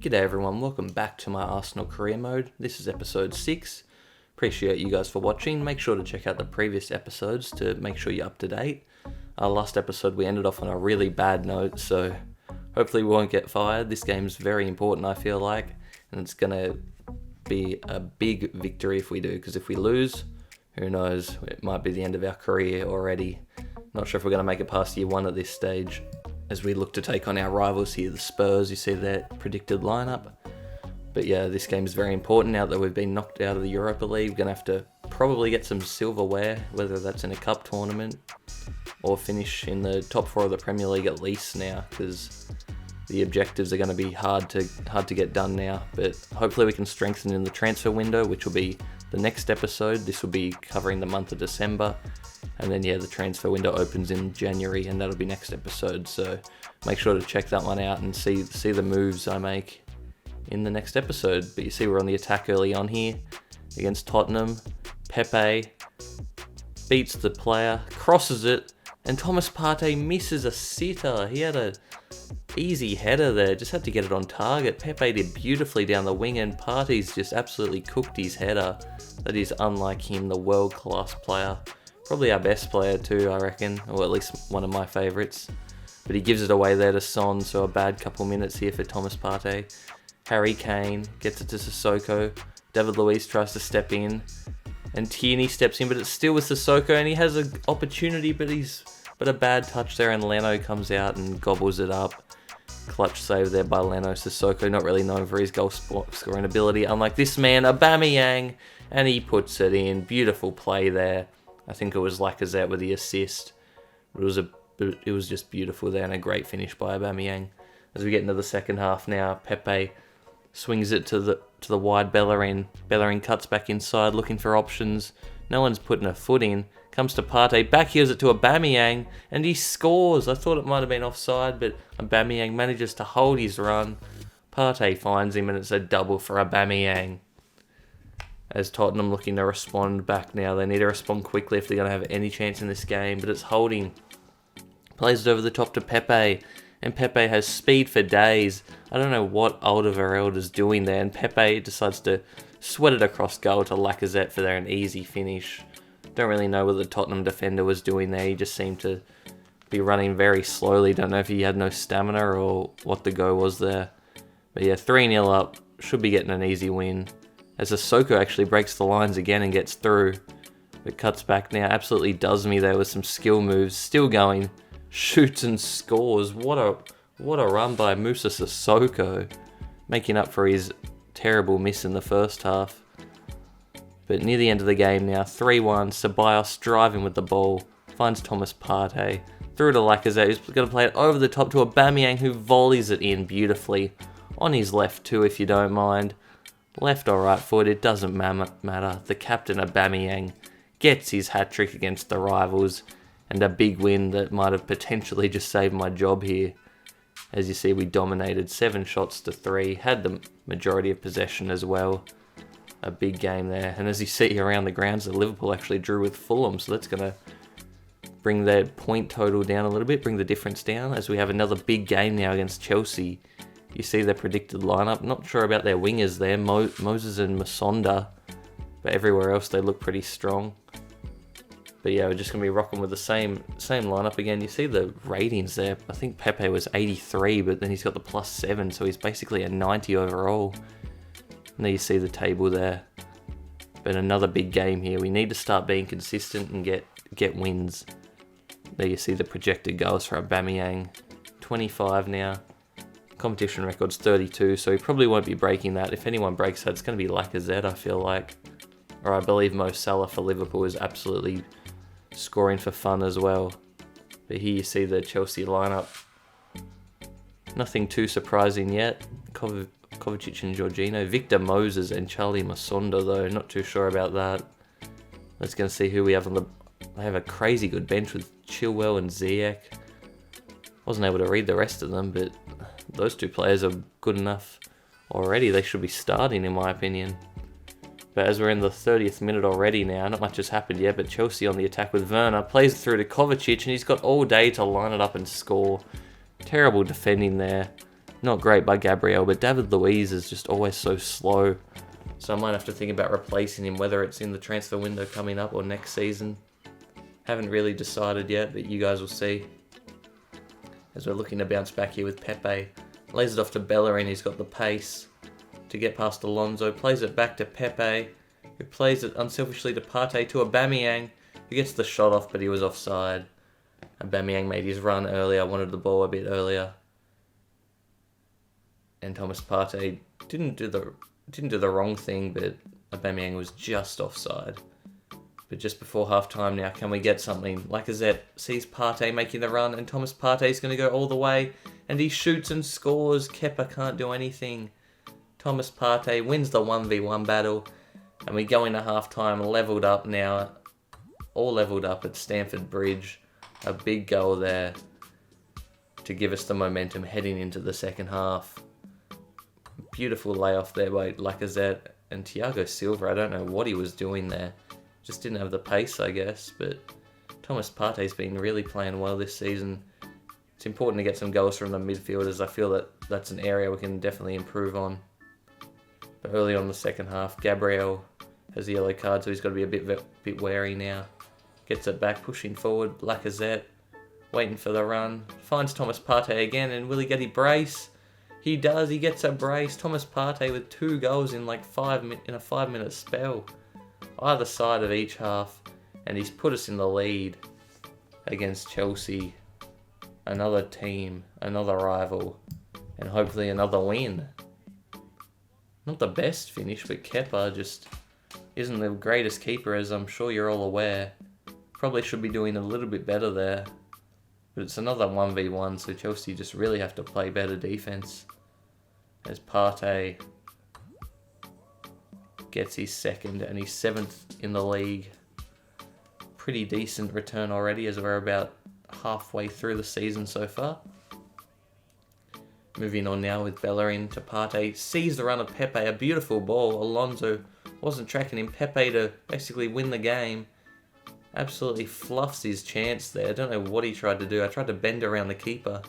G'day everyone, welcome back to my Arsenal career mode. This is episode 6. Appreciate you guys for watching. Make sure to check out the previous episodes to make sure you're up to date. Last episode we ended off on a really bad note, so hopefully we won't get fired. This game's very important, I feel like, and it's going to be a big victory if we do, because if we lose, who knows, it might be the end of our career already. Not sure if we're going to make it past year 1 at this stage, as we look to take on our rivals here, the Spurs. You see their predicted lineup. But yeah, this game is very important now that we've been knocked out of the Europa League. We're going to have to probably get some silverware, whether that's in a cup tournament or finish in the top 4 of the Premier League at least now, because the objectives are going to be hard to get done now. But hopefully we can strengthen in the transfer window, which will be the next episode. This will be covering the month of December. And then, yeah, the transfer window opens in January, and that'll be next episode. So make sure to check that one out and see the moves I make in the next episode. But you see we're on the attack early on here against Tottenham. Pepe beats the player, crosses it, and Thomas Partey misses a sitter. He had a easy header there, just had to get it on target. Pepe did beautifully down the wing, and Partey's just absolutely cooked his header. That is unlike him, the world-class player. Probably our best player too, I reckon, or at least one of my favourites. But he gives it away there to Son, so a bad couple minutes here for Thomas Partey. Harry Kane gets it to Sissoko. David Luiz tries to step in, and Tierney steps in, but it's still with Sissoko, and he has an opportunity, but a bad touch there, and Leno comes out and gobbles it up. Clutch save there by Leno. Sissoko, not really known for his goal scoring ability, unlike this man, Aubameyang, and he puts it in. Beautiful play there. I think it was Lacazette with the assist. It was just beautiful there, and a great finish by Aubameyang. As we get into the second half now, Pepe swings it to the wide Bellerin. Bellerin cuts back inside, looking for options. No one's putting a foot in. Comes to Partey, backheels it to Aubameyang, and he scores. I thought it might have been offside, but Aubameyang manages to hold his run. Partey finds him, and it's a double for Aubameyang. As Tottenham looking to respond back now. They need to respond quickly if they're going to have any chance in this game. But it's Holding. Plays it over the top to Pepe. And Pepe has speed for days. I don't know what Alderweireld is doing there. And Pepe decides to sweat it across goal to Lacazette for an easy finish. Don't really know what the Tottenham defender was doing there. He just seemed to be running very slowly. Don't know if he had no stamina or what the go was there. But yeah, 3-0 up. Should be getting an easy win. As Sissoko actually breaks the lines again and gets through. But cuts back now. Absolutely does me there with some skill moves. Still going. Shoots and scores. What a run by Moussa Sissoko. Making up for his terrible miss in the first half. But near the end of the game now. 3-1. Ceballos driving with the ball. Finds Thomas Partey. Through to Lacazette, who's going to play it over the top to Aubameyang, who volleys it in beautifully. On his left too, if you don't mind. Left or right foot, it doesn't matter. The captain, Aubameyang, gets his hat-trick against the rivals, and a big win that might have potentially just saved my job here. As you see, we dominated 7 shots to 3, had the majority of possession as well. A big game there. And as you see around the grounds, the Liverpool actually drew with Fulham, so that's going to bring their point total down a little bit, bring the difference down, as we have another big game now against Chelsea. You see their predicted lineup. Not sure about their wingers there, Moses and Masonda, but everywhere else they look pretty strong. But yeah, we're just going to be rocking with the same lineup again. You see the ratings there. I think Pepe was 83, but then he's got the +7, so he's basically a 90 overall. And there you see the table there. But another big game here. We need to start being consistent and get wins. There you see the projected goals for Aubameyang. 25 now. Competition record's 32, so he probably won't be breaking that. If anyone breaks that, it's going to be Lacazette, I feel like. Or I believe Mo Salah for Liverpool is absolutely scoring for fun as well. But here you see the Chelsea lineup. Nothing too surprising yet. Kovacic and Jorginho. Victor Moses and Charlie Masonda, though. Not too sure about that. Let's go and see who we have on the... They have a crazy good bench with Chilwell and Ziyech. Wasn't able to read the rest of them, but those 2 players are good enough already. They should be starting, in my opinion. But as we're in the 30th minute already now, not much has happened yet, but Chelsea on the attack with Werner. Plays it through to Kovacic, and he's got all day to line it up and score. Terrible defending there. not great by Gabriel, but David Luiz is just always so slow. So I might have to think about replacing him, whether it's in the transfer window coming up or next season. Haven't really decided yet, but you guys will see. As we're looking to bounce back here with Pepe. Lays it off to Bellerin, he's got the pace to get past Alonso. Plays it back to Pepe, who plays it unselfishly to Partey, to Aubameyang, who gets the shot off, but he was offside. Aubameyang made his run earlier, wanted the ball a bit earlier. And Thomas Partey didn't do the wrong thing, but Aubameyang was just offside. But just before half-time now, can we get something? Lacazette sees Partey making the run, and Thomas Partey's going to go all the way, and he shoots and scores. Kepa can't do anything. Thomas Partey wins the 1v1 battle, and we go into half-time levelled up now. All levelled up at Stamford Bridge. A big goal there to give us the momentum heading into the second half. Beautiful layoff there by Lacazette, and Thiago Silva, I don't know what he was doing there. Just didn't have the pace, I guess, but Thomas Partey's been really playing well this season. It's important to get some goals from the midfielders. I feel that that's an area we can definitely improve on. But early on in the second half, Gabriel has a yellow card, so he's got to be a bit wary now. Gets it back, pushing forward. Lacazette, waiting for the run. Finds Thomas Partey again, and will he get a brace? He does, he gets a brace. Thomas Partey with 2 goals in like in a 5-minute spell. Either side of each half, and he's put us in the lead against Chelsea. Another team, another rival, and hopefully another win. Not the best finish, but Kepa just isn't the greatest keeper, as I'm sure you're all aware. Probably should be doing a little bit better there. But it's another 1v1, so Chelsea just really have to play better defence. As Partey gets his second and his 7th in the league. Pretty decent return already, as we're about halfway through the season so far. Moving on now with Bellerin to Partey. Sees the run of Pepe, a beautiful ball. Alonso wasn't tracking him. Pepe to basically win the game. Absolutely fluffs his chance there. I don't know what he tried to do. I tried to bend around the keeper,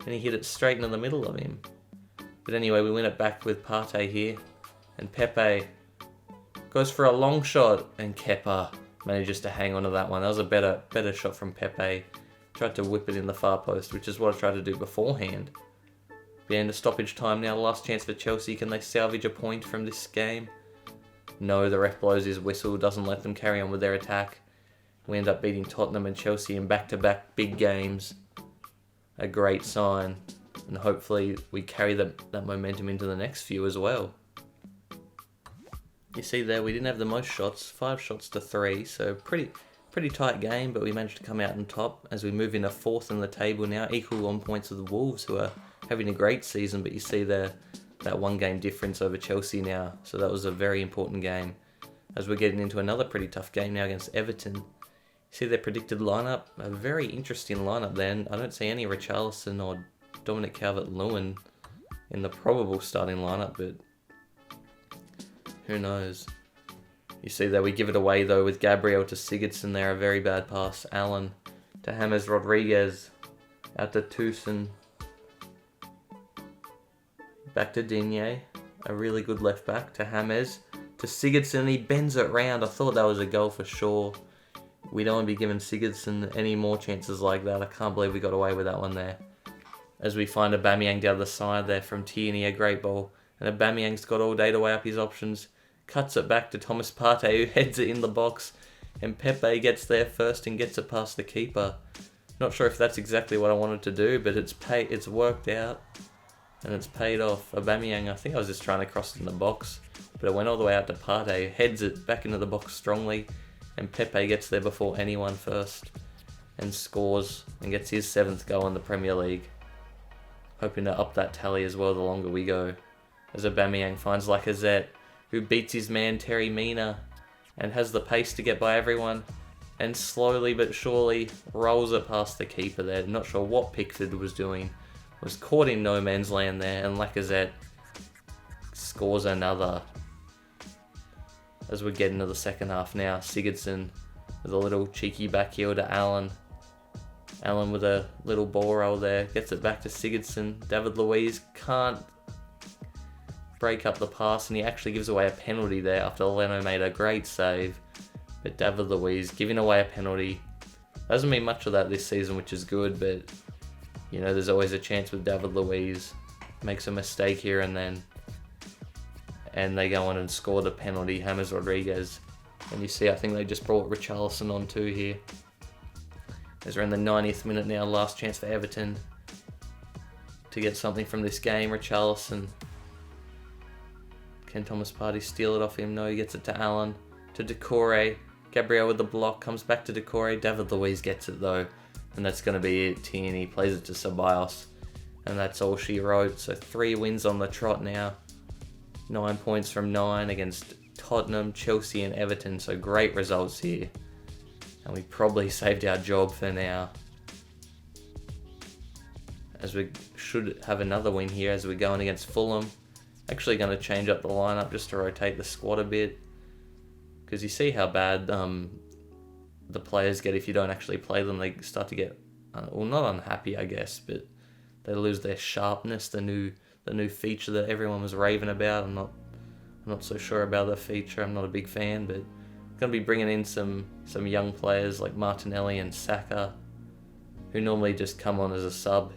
and he hit it straight into the middle of him. But anyway, we win it back with Partey here. And Pepe goes for a long shot, and Kepa manages to hang on to that one. That was a better shot from Pepe. Tried to whip it in the far post, which is what I tried to do beforehand. The end of stoppage time now. Last chance for Chelsea. Can they salvage a point from this game? No, the ref blows his whistle. Doesn't let them carry on with their attack. We end up beating Tottenham and Chelsea in back-to-back big games. A great sign. And hopefully we carry that momentum into the next few as well. You see there, we didn't have the most shots. 5 shots to 3. So pretty tight game, but we managed to come out on top as we move into 4th in the table now. Equal on points with the Wolves, who are having a great season. But you see there, that 1 game difference over Chelsea now. So that was a very important game. As we're getting into another pretty tough game now against Everton. See their predicted lineup? A very interesting lineup then. I don't see any Richarlison or Dominic Calvert-Lewin in the probable starting lineup, but who knows? You see that we give it away though with Gabriel to Sigurdsson there, a very bad pass. Allen to James Rodriguez, out to Tucson, back to Digne, a really good left back to James, to Sigurdsson, he bends it round. I thought that was a goal for sure. We don't want to be giving Sigurdsson any more chances like that. I can't believe we got away with that one there. As we find Aubameyang down the side there from Tierney, a great ball. And Aubameyang's got all day to weigh up his options. Cuts it back to Thomas Partey, who heads it in the box. And Pepe gets there first and gets it past the keeper. Not sure if that's exactly what I wanted to do, but it's worked out. And it's paid off. Aubameyang, I think I was just trying to cross it in the box. But it went all the way out to Partey, heads it back into the box strongly. And Pepe gets there before anyone first. And scores and gets his 7th goal in the Premier League. Hoping to up that tally as well the longer we go. As Aubameyang finds Lacazette, who beats his man Terry Mina and has the pace to get by everyone, and slowly but surely rolls it past the keeper there. Not sure what Pickford was doing. Was caught in no man's land there, and Lacazette scores another. As we get into the second half now, Sigurdsson with a little cheeky back heel to Allen. Allen with a little ball roll there. Gets it back to Sigurdsson. David Luiz can't break up the pass, and he actually gives away a penalty there after Leno made a great save. But David Luiz giving away a penalty. Doesn't mean much of that this season, which is good, but there's always a chance with David Luiz. Makes a mistake here and then. And they go on and score the penalty, James Rodriguez. And you see, I think they just brought Richarlison on too here. As we're in the 90th minute now, last chance for Everton to get something from this game. Richarlison. Can Thomas Partey steal it off him? No, he gets it to Allen. To Decore. Gabriel with the block, comes back to Decore. David Luiz gets it though. And that's going to be it. Tierney plays it to Ceballos. And that's all she wrote. So 3 wins on the trot now. 9 points from 9 against Tottenham, Chelsea and Everton. So great results here. And we probably saved our job for now. As we should have another win here as we're going against Fulham. Actually going to change up the lineup just to rotate the squad a bit. Because you see how bad the players get if you don't actually play them. They start to get, not unhappy I guess, but they lose their sharpness, the new feature that everyone was raving about. I'm not so sure about the feature. I'm not a big fan, but going to be bringing in some young players like Martinelli and Saka, who normally just come on as a sub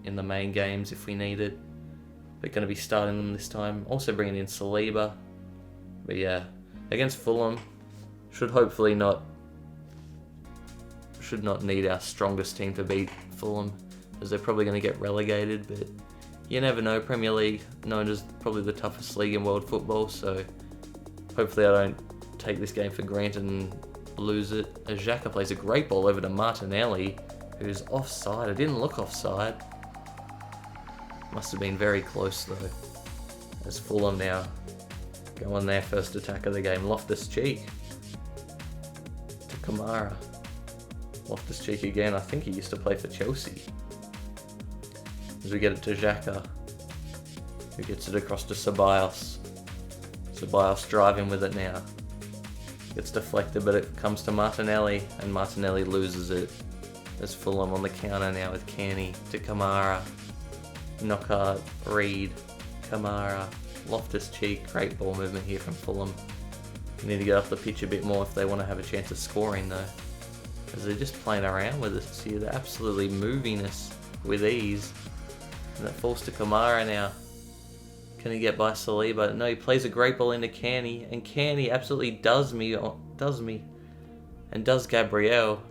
in the main games if we need it. But going to be starting them this time. Also bringing in Saliba. But yeah, against Fulham, should not need our strongest team to beat Fulham, as they're probably going to get relegated, but you never know. Premier League, known as probably the toughest league in world football, so hopefully I don't take this game for granted and lose it. As Xhaka plays a great ball over to Martinelli, who's offside. It didn't look offside. Must have been very close though. As Fulham now go on their first attack of the game. Loftus-Cheek to Kamara. Loftus-Cheek again. I think he used to play for Chelsea. As we get it to Xhaka, who gets it across to Ceballos. Ceballos driving with it now. Gets deflected, but it comes to Martinelli, and Martinelli loses it. There's Fulham on the counter now with Kearney to Kamara. Knockout, Reed, Kamara, Loftus-Cheek. Great ball movement here from Fulham. They need to get up the pitch a bit more if they want to have a chance of scoring though, as they're just playing around with us here. They're absolutely moving us with ease. And that falls to Kamara now. Can he get by Saliba? No, he plays a great ball into Kearney, and Kearney absolutely does me, and does Gabriel,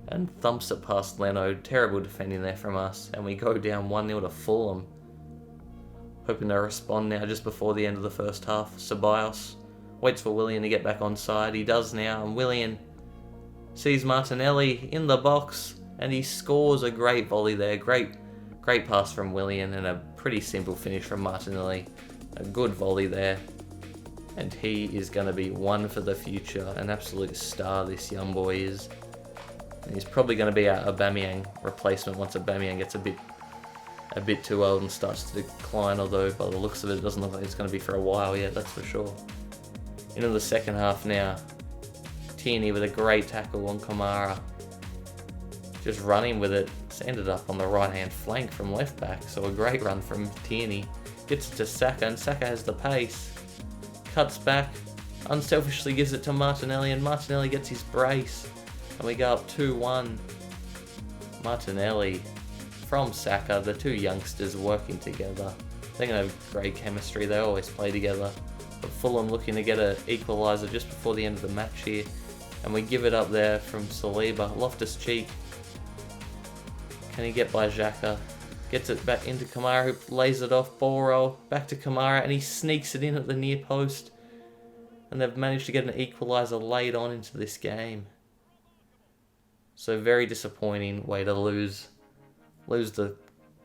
and thumps it past Leno. Terrible defending there from us, and we go down 1-0 to Fulham. Hoping to respond now just before the end of the first half. Ceballos waits for Willian to get back on side. He does now, and Willian sees Martinelli in the box, and he scores a great volley there. Great pass from Willian, and a pretty simple finish from Martinelli. A good volley there. And he is going to be one for the future. An absolute star, this young boy is. And he's probably going to be our Aubameyang replacement once Aubameyang gets a bit too old and starts to decline, although by the looks of it doesn't look like it's going to be for a while yet, that's for sure. Into the second half now. Tierney with a great tackle on Kamara. Just running with it. It's ended up on the right hand flank from left back, so a great run from Tierney. Gets it to Saka, and Saka has the pace. Cuts back, unselfishly gives it to Martinelli, and Martinelli gets his brace. And we go up 2-1. Martinelli from Saka, the two youngsters working together. They're going to have great chemistry, they always play together. But Fulham looking to get an equaliser just before the end of the match here. And we give it up there from Saliba. Loftus-Cheek. Can he get by Xhaka? Gets it back into Kamara, who lays it off. Ball roll back to Kamara, and he sneaks it in at the near post. And they've managed to get an equaliser late on into this game. So very disappointing way to lose the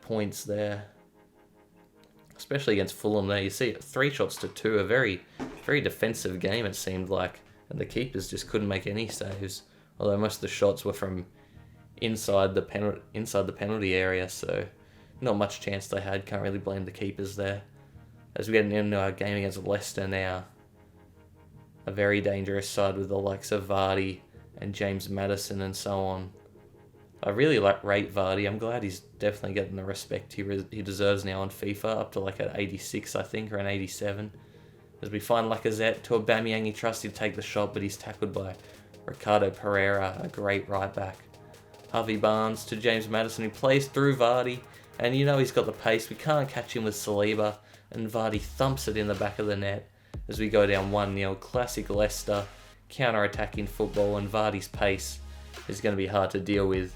points there. Especially against Fulham there. You see it, 3 shots to 2, a very, very defensive game it seemed like. And the keepers just couldn't make any saves. Although most of the shots were from inside the penalty area, so not much chance they had. Can't really blame the keepers there. As we get into our game against Leicester now. A very dangerous side with the likes of Vardy and James Maddison and so on. I really rate Vardy. I'm glad he's definitely getting the respect he deserves now on FIFA, up to like at 86, I think, or an 87. As we find Lacazette to Aubameyang, he trusted to take the shot, but he's tackled by Ricardo Pereira, a great right back. Harvey Barnes to James Maddison, who plays through Vardy, and you know he's got the pace. We can't catch him with Saliba, and Vardy thumps it in the back of the net as we go down 1-0. Classic Leicester counter-attacking football, and Vardy's pace is going to be hard to deal with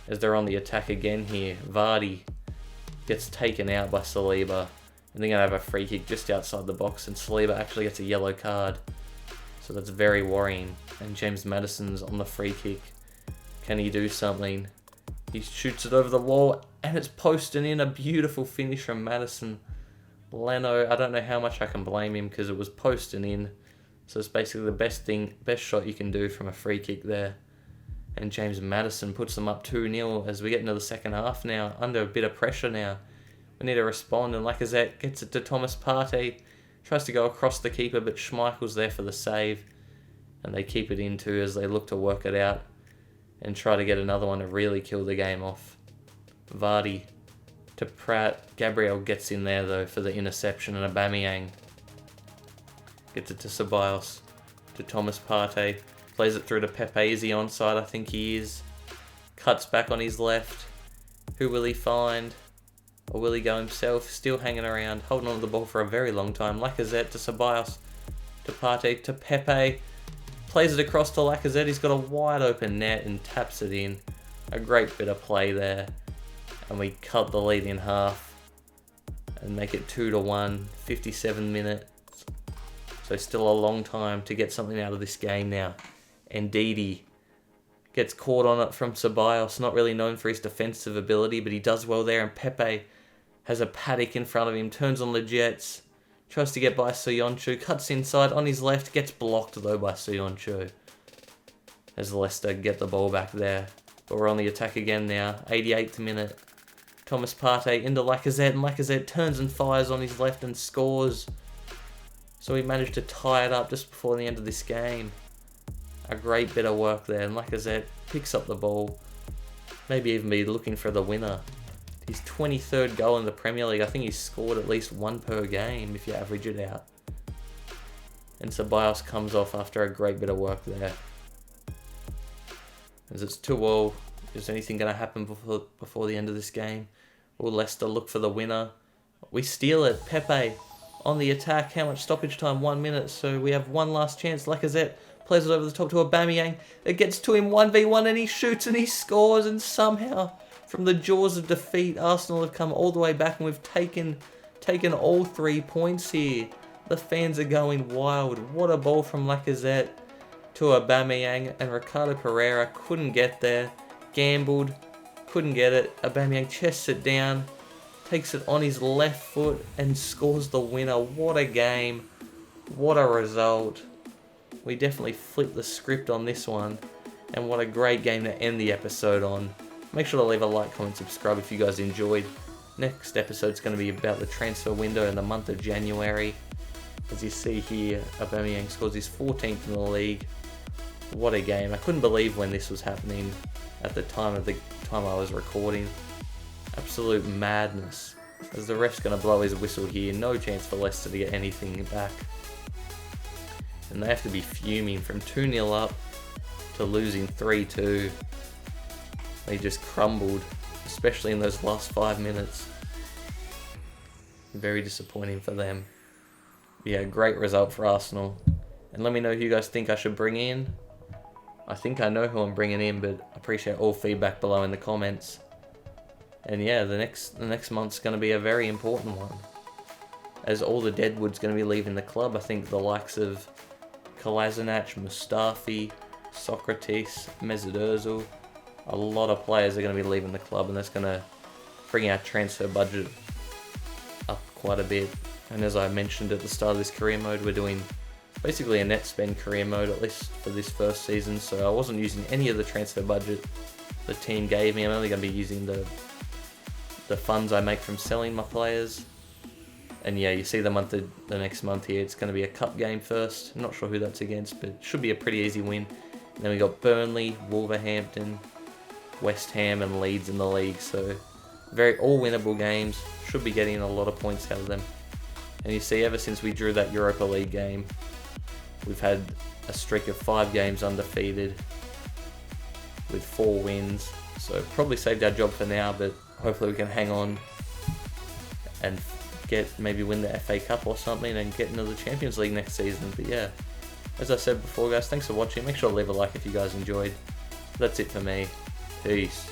as they're on the attack again here. Vardy gets taken out by Saliba, and they're going to have a free kick just outside the box, and Saliba actually gets a yellow card. So that's very worrying. And James Maddison's on the free kick. Can he do something? He shoots it over the wall, and it's posting in. A beautiful finish from Maddison. Leno, I don't know how much I can blame him because it was posting in. So it's basically the best shot you can do from a free kick there. And James Maddison puts them up 2-0 as we get into the second half now, under a bit of pressure now. We need to respond, and Lacazette gets it to Thomas Partey. Tries to go across the keeper, but Schmeichel's there for the save. And they keep it in too as they look to work it out and try to get another one to really kill the game off. Vardy to Pratt. Gabriel gets in there though for the interception, and Aubameyang gets it to Ceballos, to Thomas Partey. Plays it through to Pepe. Is he onside? I think he is. Cuts back on his left. Who will he find? Or will he go himself? Still hanging around, holding on to the ball for a very long time. Lacazette to Ceballos, to Partey, to Pepe. Plays it across to Lacazette. He's got a wide open net and taps it in. A great bit of play there. And we cut the lead in half and make it 2-1, 57 minutes. So still a long time to get something out of this game now. And Ndidi gets caught on it from Ceballos, not really known for his defensive ability, but he does well there. And Pepe has a paddock in front of him, turns on the Jets, tries to get by Soyuncu, cuts inside on his left, gets blocked though by Soyuncu. As Leicester get the ball back there. But we're on the attack again now, 88th minute. Thomas Partey into Lacazette, and Lacazette turns and fires on his left and scores. So we managed to tie it up just before the end of this game. A great bit of work there, and Lacazette picks up the ball. Maybe even be looking for the winner. His 23rd goal in the Premier League. I think he's scored at least one per game if you average it out. And Ceballos comes off after a great bit of work there. As it's 2-2, is anything going to happen before the end of this game? Will Leicester look for the winner? We steal it. Pepe on the attack. How much stoppage time? 1 minute. So we have one last chance. Lacazette plays it over the top to Aubameyang. It gets to him 1v1 and he shoots and he scores, and somehow from the jaws of defeat Arsenal have come all the way back and we've taken all 3 points here. The fans are going wild. What a ball from Lacazette to Aubameyang, and Ricardo Pereira couldn't get there. Gambled, couldn't get it. Aubameyang chests it down, takes it on his left foot and scores the winner. What a game. What a result. We definitely flipped the script on this one, and what a great game to end the episode on. Make sure to leave a like, comment, subscribe if you guys enjoyed. Next episode's going to be about the transfer window in the month of January. As you see here, Aubameyang scores his 14th in the league. What a game. I couldn't believe when this was happening at the time I was recording. Absolute madness. As the ref's going to blow his whistle here. No chance for Leicester to get anything back. And they have to be fuming from 2-0 up to losing 3-2. They just crumbled, especially in those last 5 minutes. Very disappointing for them. Yeah, great result for Arsenal. And let me know who you guys think I should bring in. I think I know who I'm bringing in, but I appreciate all feedback below in the comments. And yeah, the next month's going to be a very important one, as all the Deadwood's going to be leaving the club. I think the likes of Kolasinac, Mustafi, Socrates, Mesut Ozil, a lot of players are going to be leaving the club, and that's going to bring our transfer budget up quite a bit. And as I mentioned at the start of this career mode, we're doing basically a net spend career mode, at least for this first season. So I wasn't using any of the transfer budget the team gave me. I'm only going to be using the funds I make from selling my players. And yeah, you see the next month here, it's going to be a cup game first. I'm not sure who that's against, but it should be a pretty easy win. And then we got Burnley, Wolverhampton, West Ham and Leeds in the league. So very all winnable games. Should be getting a lot of points out of them. And you see, ever since we drew that Europa League game, we've had a streak of 5 games undefeated with 4 wins. So probably saved our job for now, but hopefully we can hang on and maybe win the FA Cup or something and get into the Champions League next season. But yeah, as I said before, guys, thanks for watching. Make sure to leave a like if you guys enjoyed. That's it for me. Peace.